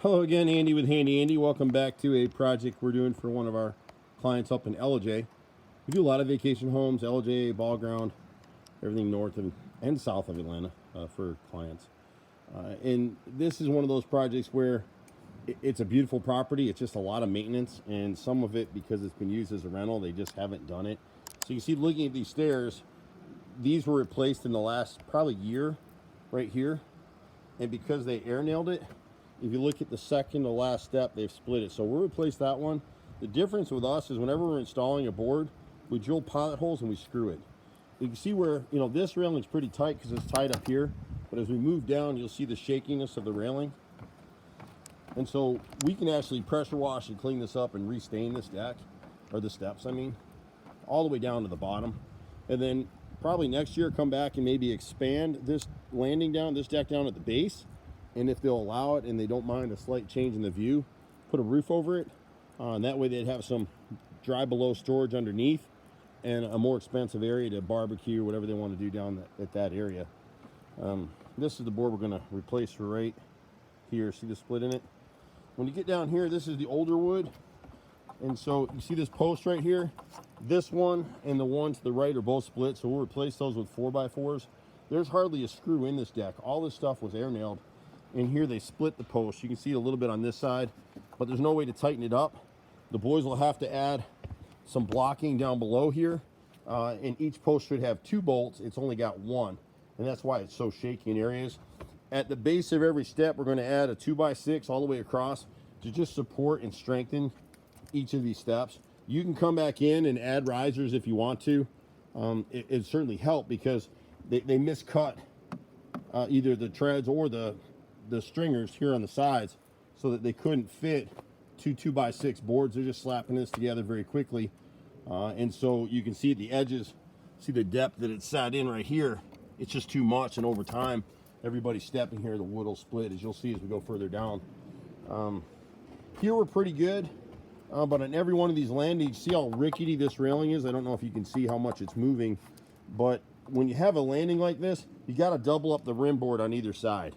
Hello again, Andy with Handy Andy. Welcome back to a project we're doing for one of our clients up in Elijay. We do a lot of vacation homes, Elijay, ball ground, everything north of and south of Atlanta for clients. And this is one of those projects where it's a beautiful property. It's just a lot of maintenance, and some of it, because it's been used as a rental, they just haven't done it. So you see, looking at these stairs, these were replaced in the last probably year right here. And because they air nailed it, if you look at the second to last step, they've split it. So we'll replace that one. The difference with us is whenever we're installing a board, we drill pilot holes and we screw it. You can see where, this railing's pretty tight because it's tied up here. But as we move down, you'll see the shakiness of the railing. And so we can actually pressure wash and clean this up and restain this deck, or the steps, all the way down to the bottom. And then probably next year, come back and maybe expand this deck down at the base. And if they'll allow it and they don't mind a slight change in the view, put a roof over it. And that way they'd have some dry below storage underneath and a more expensive area to barbecue, whatever they want to do down at that area. This is the board we're going to replace for right here. See the split in it? When you get down here, this is the older wood. And so you see this post right here? This one and the one to the right are both split, so we'll replace those with 4x4s. There's hardly a screw in this deck. All this stuff was air nailed. And here they split the post. You can see it a little bit on this side, but there's no way to tighten it up. The boys will have to add some blocking down below here. And each post should have 2 bolts. It's only got 1. And that's why it's so shaky in areas. At the base of every step, we're going to add a 2x6 all the way across to just support and strengthen each of these steps. You can come back in and add risers if you want to. It certainly helped because they miscut either the treads or the stringers here on the sides so that they couldn't fit 2x6 boards. They're just slapping this together very quickly. And so you can see at the edges, see the depth that it's sat in right here. It's just too much, and over time, everybody's stepping here, the wood will split, as you'll see as we go further down. Here we're pretty good, but on every one of these landings, see how rickety this railing is? I don't know if you can see how much it's moving, but when you have a landing like this, you got to double up the rim board on either side.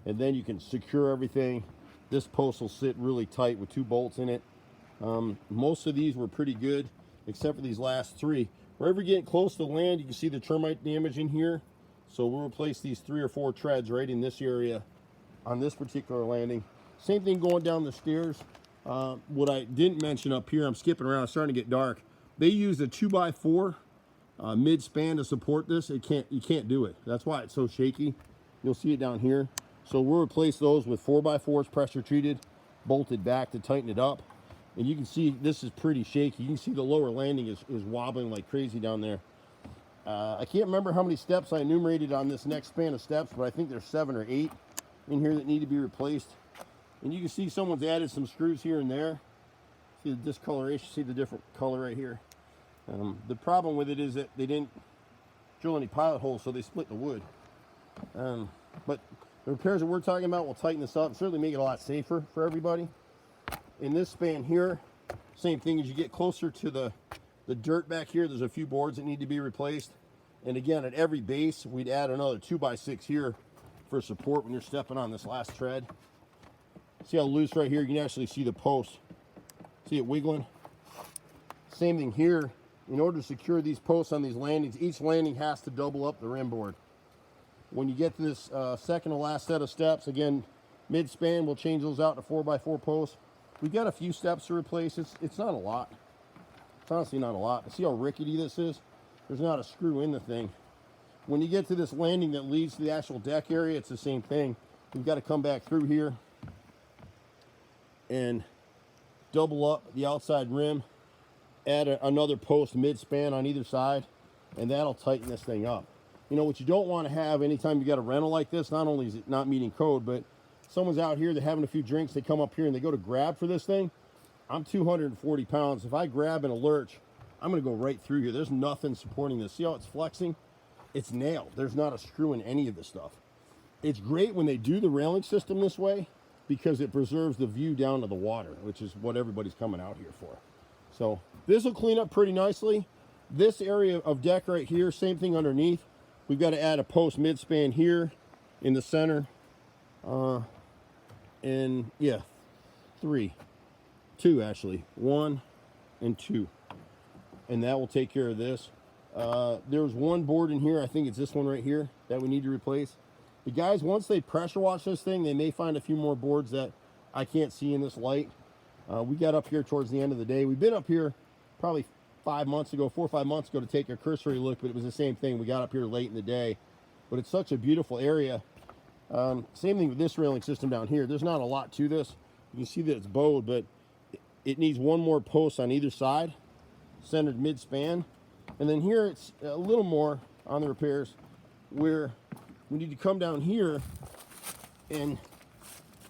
And then you can secure everything. This post will sit really tight with 2 bolts in it. Most of these were pretty good, except for these last 3. Wherever you get close to the land, you can see the termite damage in here. So we'll replace these 3 or 4 treads right in this area on this particular landing. Same thing going down the stairs. What I didn't mention up here, I'm skipping around, it's starting to get dark. They used a 2x4 mid-span to support this. You can't do it. That's why it's so shaky. You'll see it down here. So we'll replace those with 4x4s pressure treated, bolted back to tighten it up. And you can see this is pretty shaky. You can see the lower landing is wobbling like crazy down there. I can't remember how many steps I enumerated on this next span of steps, but I think there's 7 or 8 in here that need to be replaced. And you can see someone's added some screws here and there. See the discoloration, see the different color right here. The problem with it is that they didn't drill any pilot holes, so they split the wood. But the repairs that we're talking about will tighten this up and certainly make it a lot safer for everybody. In this span here, same thing. As you get closer to the dirt back here, there's a few boards that need to be replaced. And again, at every base, we'd add another 2x6 here for support when you're stepping on this last tread. See how loose right here? You can actually see the post. See it wiggling? Same thing here. In order to secure these posts on these landings, each landing has to double up the rim board. When you get to this second to last set of steps, again, mid-span, we'll change those out to 4x4 posts. We've got a few steps to replace. It's not a lot. It's honestly not a lot. See how rickety this is? There's not a screw in the thing. When you get to this landing that leads to the actual deck area, it's the same thing. We've got to come back through here and double up the outside rim, add another post mid-span on either side, and that'll tighten this thing up. What you don't want to have anytime you got a rental like this, not only is it not meeting code, but someone's out here, they're having a few drinks, they come up here and they go to grab for this thing. I'm 240 pounds. If I grab in a lurch, I'm going to go right through here. There's nothing supporting this. See how it's flexing? It's nailed. There's not a screw in any of this stuff. It's great when they do the railing system this way because it preserves the view down to the water, which is what everybody's coming out here for. So this will clean up pretty nicely. This area of deck right here, same thing underneath. We've got to add a post mid-span here in the center. and yeah, 3, 2 actually, 1 and 2, and that will take care of this. There's one board in here, I think it's this one right here, that we need to replace. The guys, once they pressure wash this thing, they may find a few more boards that I can't see in this light. We got up here towards the end of the day. We've been up here probably 4 or 5 months ago to take a cursory look, but it was the same thing. We got up here late in the day, but it's such a beautiful area. Same thing with this railing system down here. There's not a lot to this. You can see that it's bowed, but it needs one more post on either side, centered mid-span. And then here it's a little more on the repairs, where we need to come down here and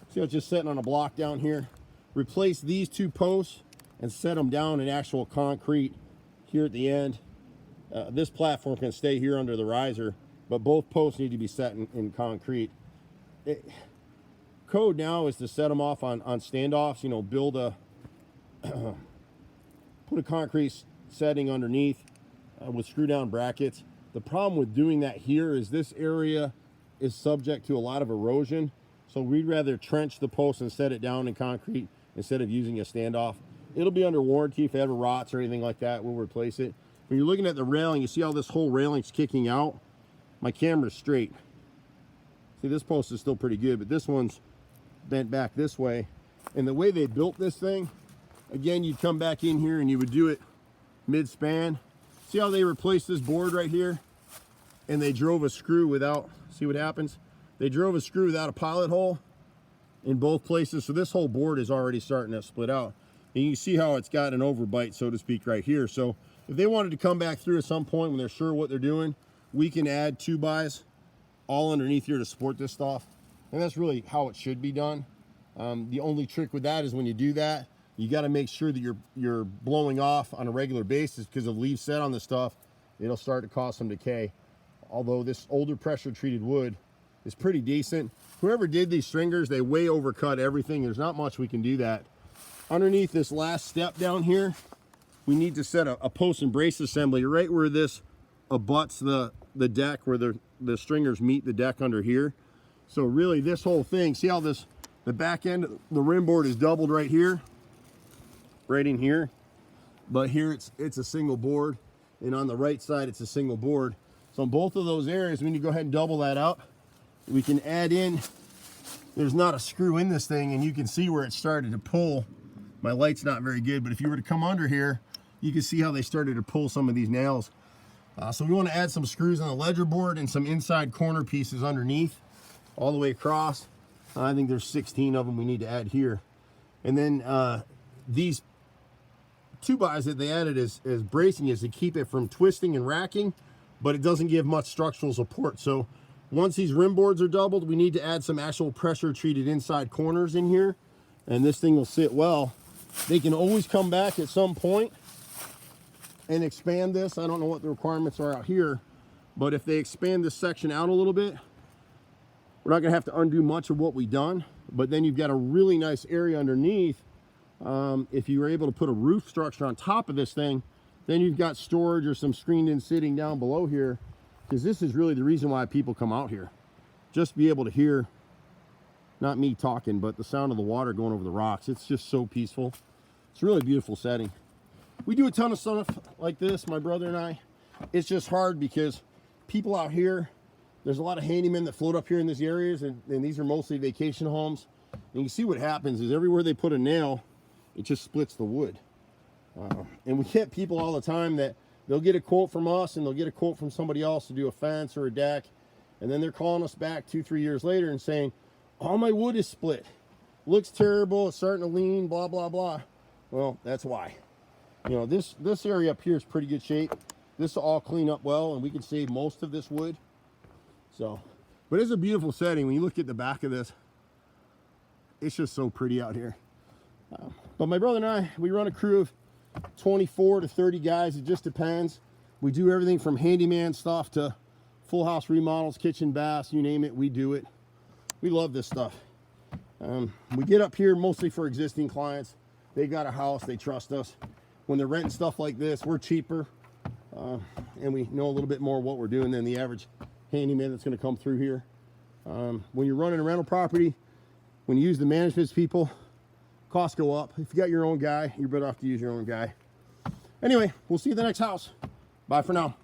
see how it's just sitting on a block down here. Replace these 2 posts and set them down in actual concrete here at the end. This platform can stay here under the riser, but both posts need to be set in concrete. Code now is to set them off on standoffs, you know, build a put a concrete setting underneath with screw down brackets. The problem with doing that here is this area is subject to a lot of erosion, so we'd rather trench the post and set it down in concrete instead of using a standoff. It'll be under warranty. If it ever rots or anything like that, we'll replace it. When you're looking at the railing, you see how this whole railing's kicking out? My camera's straight. See, this post is still pretty good, but this one's bent back this way. And the way they built this thing, again, you'd come back in here and you would do it mid-span. See how they replaced this board right here? And they drove a screw without, see what happens? They drove a screw without a pilot hole in both places. So this whole board is already starting to split out. And you can see how it's got an overbite, so to speak, right here. So if they wanted to come back through at some point when they're sure what they're doing, we can add 2-bys all underneath here to support this stuff. And that's really how it should be done. The only trick with that is when you do that, you got to make sure that you're blowing off on a regular basis, because if leaves set on the stuff, it'll start to cause some decay. Although this older pressure treated wood is pretty decent. Whoever did these stringers, they way overcut everything. There's not much we can do that. Underneath this last step down here, we need to set a post and brace assembly right where this abuts the deck, where the stringers meet the deck under here. So really this whole thing, see how the back end, the rim board is doubled right here, right in here, but here it's a single board, and on the right side it's a single board. So in both of those areas, we need to go ahead and double that up. We can add in, there's not a screw in this thing, and you can see where it started to pull. My light's not very good, but if you were to come under here, you can see how they started to pull some of these nails. So we want to add some screws on the ledger board and some inside corner pieces underneath, all the way across. I think there's 16 of them we need to add here. And then these 2-bys that they added as bracing is to keep it from twisting and racking, but it doesn't give much structural support. So once these rim boards are doubled, we need to add some actual pressure treated inside corners in here, and this thing will sit well. They can always come back at some point and expand this. I don't know what the requirements are out here, but if they expand this section out a little bit, we're not gonna have to undo much of what we've done, but then you've got a really nice area underneath. If you were able to put a roof structure on top of this thing, then you've got storage or some screened in sitting down below here, because this is really the reason why people come out here. Just to be able to hear, not me talking, but the sound of the water going over the rocks. It's just so peaceful. It's a really beautiful setting. We do a ton of stuff like this, my brother and I. It's just hard because people out here, there's a lot of handymen that float up here in these areas, and these are mostly vacation homes. And you see what happens is everywhere they put a nail, it just splits the wood. And we get people all the time that they'll get a quote from us and they'll get a quote from somebody else to do a fence or a deck, and then they're calling us back 2-3 years later and saying, all my wood is split, looks terrible, it's starting to lean, blah blah blah. Well, that's why. You know, this area up here is pretty good shape. This will all clean up well, and we can save most of this wood. So, but it's a beautiful setting. When you look at the back of this, it's just so pretty out here. But my brother and I, we run a crew of 24 to 30 guys. It just depends. We do everything from handyman stuff to full house remodels, kitchen, baths, you name it, we do it. We love this stuff. We get up here mostly for existing clients. They got a house, they trust us. When they're renting stuff like this, we're cheaper, and we know a little bit more what we're doing than the average handyman that's going to come through here. When you're running a rental property, When you use the management's people, costs go up. If you got your own guy, you're better off to use your own guy. Anyway, we'll see you at the next house. Bye for now.